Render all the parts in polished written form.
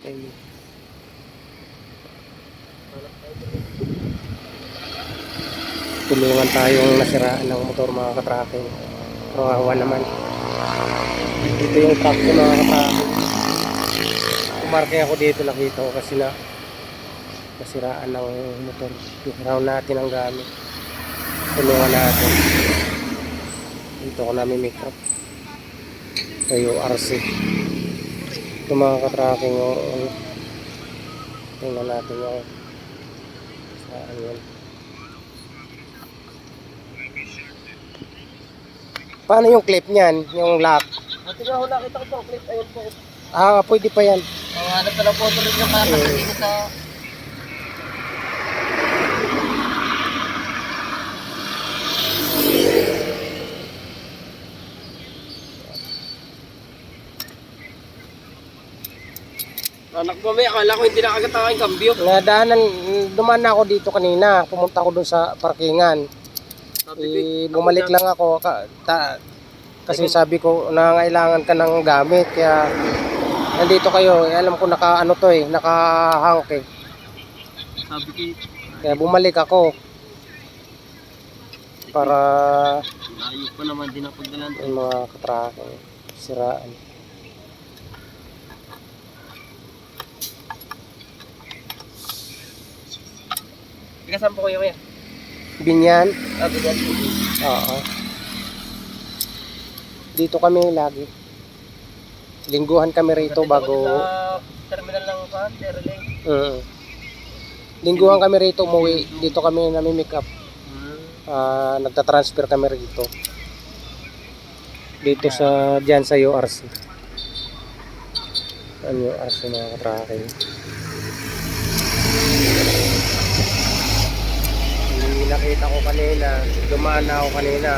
Ayun. Tulungan tayong nasiraan ng motor mga katracking. Kawawa naman. Ito yung truck ko mga katracking. Kumarke ako dito, nakita ko kasi na nasiraan ng motor. Round natin ang gamit. Tulungan natin. Dito ko namin make up. Tayo RC. Ito mga katracking. Tingnan natin yung saan yun. Paano yung clip niyan? Yung lock? Tingnan ko, nakita ko itong clip. Ayun po. Pwede pa yan. Hanap na lang po ito rin yung makakasali sa... Anak mo, may akala ko hindi na agad ang kambyo. Dumaan na ako dito kanina. Pumunta ako dun sa parkingan. Bumalik lang ako. Kasi sabi ko, nangailangan ka ng gamit. Kaya nandito kayo. Alam ko naka-hunk eh. Sabi ko, Kaya bumalik ako. Para layo pa naman din ang pagdalan. yung mga katracking siraan. Ikasan po kayo kaya? Binyan? Sabi ko. Oo. Dito kami lagi. Lingguhan kami rito bago... Sa terminal ng Terling. Lingguhan kami rito umuwi. Dito kami nami-make up. Nagta-transfer kami rito. Dito sa dyan sa URC. Ano URC mga katracking. Nakita ko kanina, dumaan na ako kanina.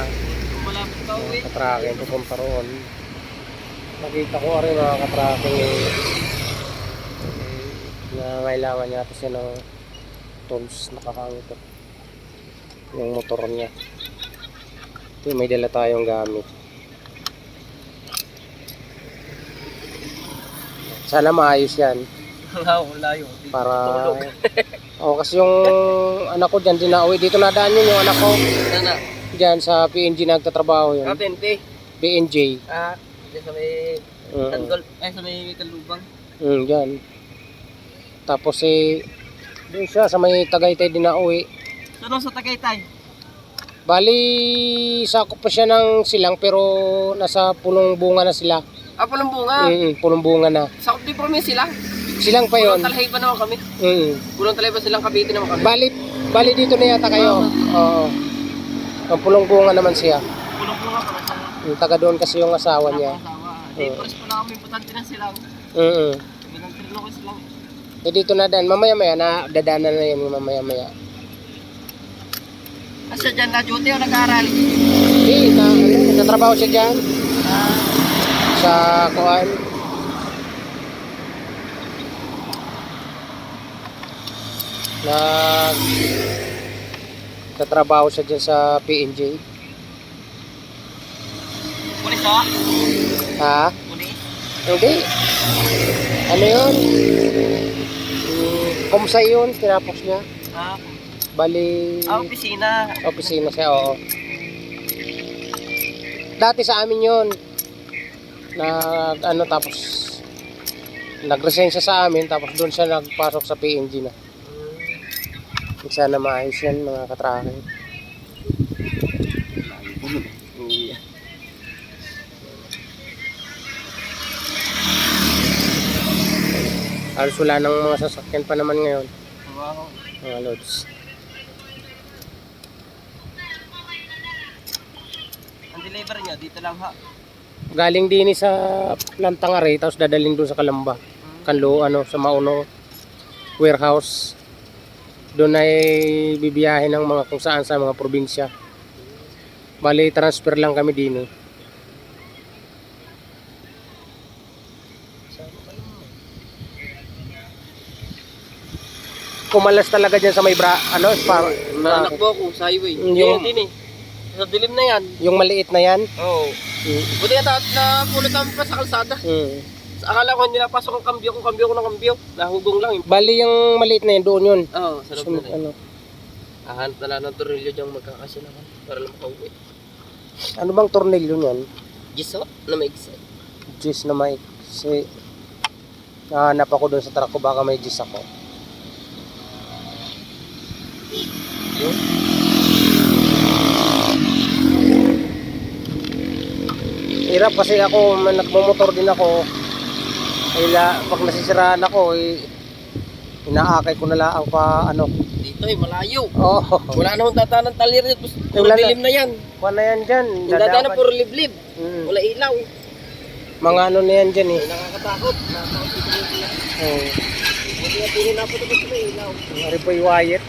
Malapit ka uwi. Katracking, pupunta roon. Nakita ko rin mga katracking na kailangan niya kasi ng tools nakakangit yung motor niya. Ito, may dala tayong gamit. Sana maayos yan. Layo. Para kasi yung anak ko dyan dinauwi. Dito nadaan yun yung anak ko. Sana. Dyan sa PNG nagtatrabaho yun. Kapente. PNJ. Dyan sa may Tandol. Sa may Kalubang. Dyan. Tapos doon siya sa may Tagaytay dinauwi. Saan sa Tagaytay? Bali sakop pa siya ng silang pero nasa punong bunga na sila. Punong bunga? Punong bunga na. Sakop di promise sila? Silang pa yun. Punong Talhay pa naman kami. Punong Talhay pa silang Cavite naman kami. Bali dito na yata kayo. Oo. Ang punong bunga naman siya. Punong bunga pa siya. Taga doon kasi yung asawa niya. Di pares pa na kami importante na silang. Importante na ako silang. Dito na dan. Mamaya-maya na dadaanan na yun mamaya-maya. Siya dyan na duty o nag-aaral? Nagtatrabaho siya dyan. Sa kuan. Nagtatrabaho siya dyan sa PNJ. Pulis o? Ha? Pulis? Hindi. Ano yun? Kumsay yun, tinapos niya. Bali... Opisina. Opisina siya, oo. Dati sa amin yun. Tapos nag-resign siya sa amin, tapos doon siya nagpasok sa PNG na. Sana maayos yan mga katracking. Halos wala ng mga sasakyan pa naman ngayon. Wow. Mga loads. Ang delivery niya, dito lang ha? Galing din sa Lantangare, tapos dadaling doon sa Kalamba. Kanlo, sa Mauno warehouse. Doon ay bibiyahin ng mga kung saan sa mga probinsya. Bali, transfer lang kami din. Kumalas talaga dyan sa may Anak mo ako sa highway. Yung- Din eh. Sa dilim na yan. yung maliit na yan. Oo. Buti na pulot kami pa sa kalsada. Akala ko hindi napasok ang kambyo ko ng kambyo. Nahugong lang. Bali yung maliit na yun, doon yun. Oo, sa loob na rin. Ano, Hahanap na lang ng tornilyo diyang magkakasya naman para lang makauwi. ano bang tornilyo niyan? Giso na may gisa. Gis na may... Si... Nahanap ako doon sa truck ko, baka may gis ako. Yun. Hirap kasi ako, nagmumotor din ako. Pag nasisiraan ako, inaakay ko na lang pa ano. Dito malayo. Oh, Wala na akong dadaan ng talir. Puro wala na. dilim na yan. kuha na yan dyan. Yung dadaan na puro liblib. Wala ilaw. Mga ano na yan dyan eh. Nakakatakot. Nakakatakot dito sila. Oh. Buti nga pili na po ito sa ilaw. Ari po yung wire.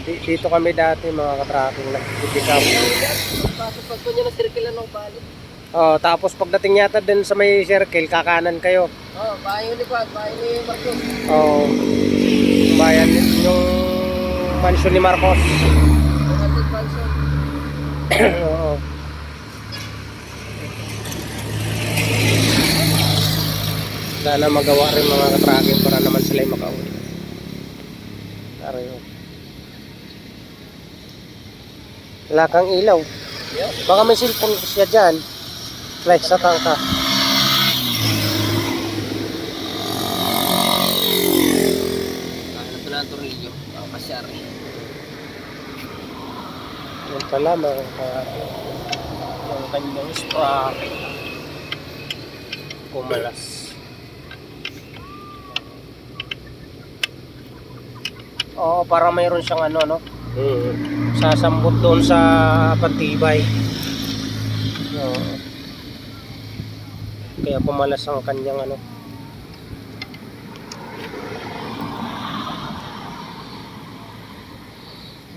Dito kami dati mga katracking nag-pick up. Tapos pag po niya na circle ng balik. Oh, tapos pagdating yata din sa may circle, kakanan kayo. Oh, bahay yung likod. Bahay ni Marcos. Oh. Bayan yung mansion ni Marcos. Yung ating mansion. Oo. Sana magawa rin mga katracking para naman sila ay makauwi. Tara yun. Wala kang ilaw. Yeah. Baka may cellphone siya dyan. Flex sa tangka. Hanap na ng tornilyo. Kasyari. Yan pala mga yung kanyang strap. Kumalas. Oo, parang mayroon siyang ano, no? Sasambot doon sa patibay. Oo. Kaya pumalas ang kanyang ano.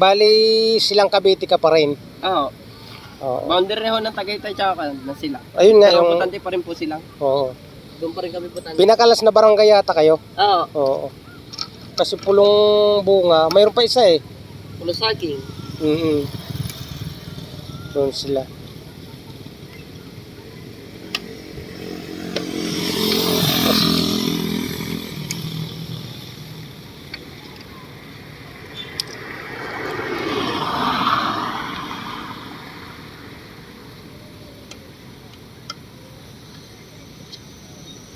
Bali silang Cavite ka pa rin. Oo. Oo. Boundary ho ng Tagaytay tsaka na sila. Ayun nga Pero yung putante pa rin po sila. oo. Doon pa rin kami putante. Pinakalas na barangay yata kayo. Oo. Oo. Kasi pulong bunga, mayroon pa isa eh. Pulo saging. Doon sila.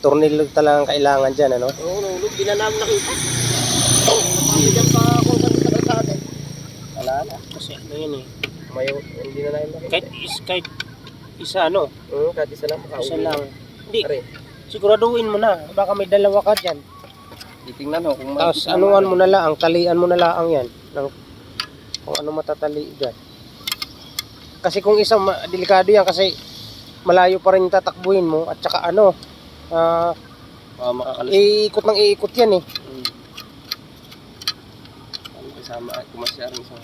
Tornilyo talagang kailangan dyan, ano? Oo, nulog. Di na namin nakita. Napapagyan pa ako sa kalsada. Wala na. Kasi ano yun eh. Hindi na namin nakita. Kahit isa ano, Kahit isa lang makauwi. isa lang. Hindi, Pare, siguraduhin mo na. Baka may dalawa ka dyan. titingnan ho kung Tapos makikita anuan namin. mo na lang, talian mo na lang yan. Kung ano matatali dyan. Kasi kung isang delikado yan kasi malayo pa rin tatakbuhin mo at saka ano, Makakalis. iikot ng iikot yan eh. Ano kasama at kumasya rin sa...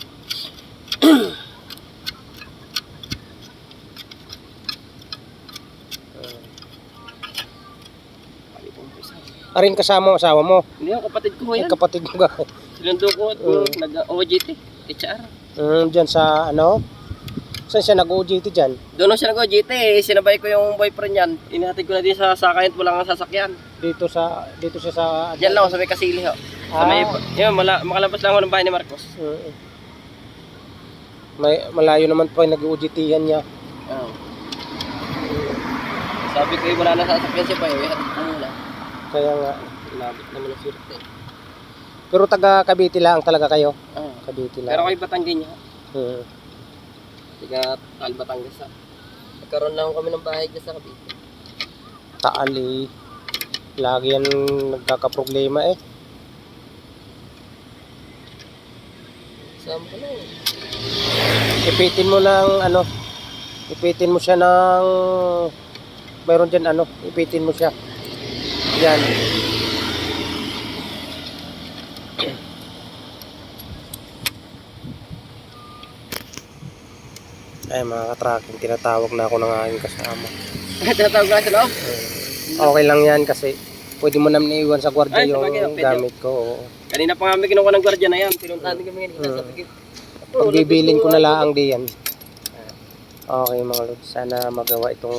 Arin kasama ang asawa mo. Hindi ako kapatid ko Ay, yan. kapatid mo ka. Sinundo ko at nag-OJT. HR. Dyan sa ano? Saan siya nag-OJT dyan? Doon siya nag-OJT eh. Sinabay ko yung boyfriend niyan. Inihatid ko na din sa sakayan at wala kang sasakyan. Dito siya sa... Diyan lang ako sa may kasili ho. Sa may, yun, makalabas lang ako ng bahay ni Marcos. Malayo naman pa yung nag-OJT-yan niya. Oo. Sabi ko wala na sasakyan siya pa eh. Ihatid ko muna. Kaya nga. Labit naman ang swerte. Pero taga Cavite lang talaga kayo. Oo. Cavite lang. Pero kay Batangan niya. Hmm. Taal Batangas ha. Nagkaroon lang kami ng bahay dyan sa Cavite. Taal eh. Lagi yan nagkakaproblema eh. Saan ko lang. Ipitin mo ng ano. Ipitin mo siya ng... Mayroon dyan ano. Ipitin mo siya. Yan. Ay mga katracking, tinatawag na ako ng aking kasama. Tinatawag na sa loob? Okay lang yan kasi pwede mo naman iiwan sa gwardiya Ay, yung sabagay, pwede. gamit ko. Oo. Kanina pa kami kinuha ng gwardiya na yan. Pinuntahan din kami kanina sa pagkip. Pagbibilin ko na lang di yan. Okay mga lods, sana magawa itong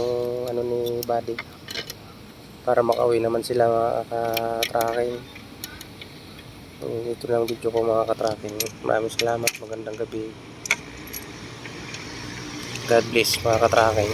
ano ni Buddy. para makauwi naman sila mga ka-tracking. Ito lang video ko mga ka-tracking. Maraming salamat, magandang gabi. God bless mga ka-tracking.